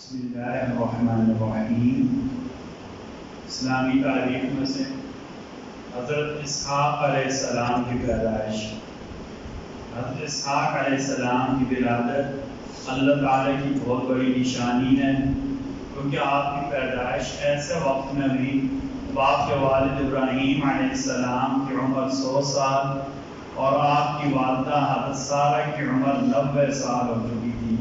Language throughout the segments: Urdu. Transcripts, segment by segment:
بسم اللہ الرحمن الرحیم۔ اسلامی تاریخ میں سے حضرت اسحاق علیہ السلام کی پیدائش، حضرت اسحاق علیہ السلام کی ولادت اللہ تعالیٰ کی بہت بڑی نشانی ہے، کیونکہ آپ کی پیدائش ایسے وقت میں ہوئی باپ کے والد ابراہیم علیہ السلام کی عمر 100 سال اور آپ کی والدہ حضرت سارہ کی عمر 90 سال ہو چکی تھی۔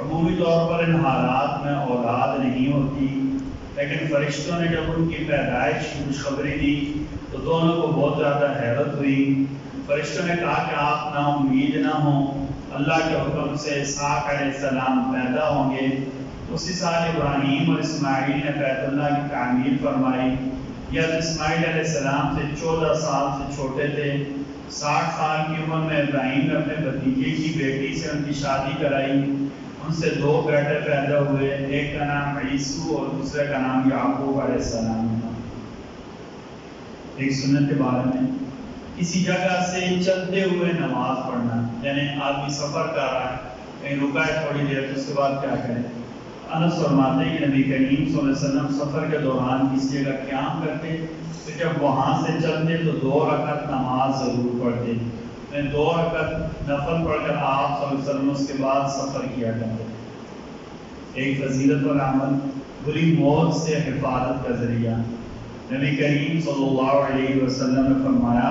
عمومی طور پر ان حالات میں اولاد نہیں ہوتی، لیکن فرشتوں نے جب ان کی پیدائش کی خوشخبری دی تو دونوں کو بہت زیادہ حیرت ہوئی۔ فرشتوں نے کہا کہ آپ نا امید نہ ہوں، اللہ کے حکم سے اسحاق علیہ السلام پیدا ہوں گے۔ اسی سال ابراہیم اور اسماعیل نے بیت اللہ کی تعمیر فرمائی۔ یہ اسماعیل علیہ السلام سے 14 سال سے چھوٹے تھے۔ 60 سال کی عمر میں ابراہیم نے اپنے بھتیجے کی بیٹی سے ان کی شادی کرائی۔ ان سے 2 بیٹے پیدا ہوئے، ایک کا نام عیسو اور دوسرے کا نام یعقوب علیہ السلام تھا۔ ایک سنت کے بارے میں کسی جگہ سے چلتے ہوئے نماز پڑھنا، یعنی آدمی سفر کر رہا ہے، کہیں رکا ہے تھوڑی دیر تو اس کے بعد کیا کرے۔ انس فرماتے ہیں کہ نبی کریم صلی اللہ علیہ وسلم سفر کے دوران کسی جگہ قیام کرتے تو جب وہاں سے چلتے تو 2 رکعت نماز ضرور پڑھتے، 2 رکعت نفل پڑھ کر آپ صلی اللہ علیہ وسلم اس کے بعد سفر کیا کرتے۔ ایک فضیلت اور عمل بری موت سے حفاظت کا ذریعہ۔ نبی کریم صلی اللہ علیہ وسلم نے فرمایا،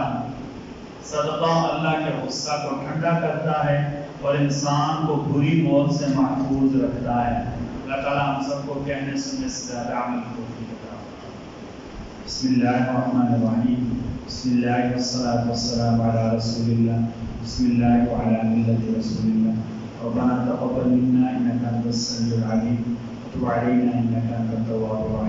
صدقہ اللہ کے غصہ کو ٹھنڈا کرتا ہے اور انسان کو بری موت سے محفوظ رکھتا ہے۔ اللہ تعالیٰ ہم سب کو کہنے سننے سے زیادہ عمل کو عطا فرمائے۔ بسم اللہ الرحمن الرحیم۔ بسم اللہ والصلاة والسلام علی رسول اللہ، بسم اللہ وعلی ملت رسول اللہ۔ ربنا تقبل منا انک انت السمیع العلیم وتب علینا انک انت التواب الرحیم۔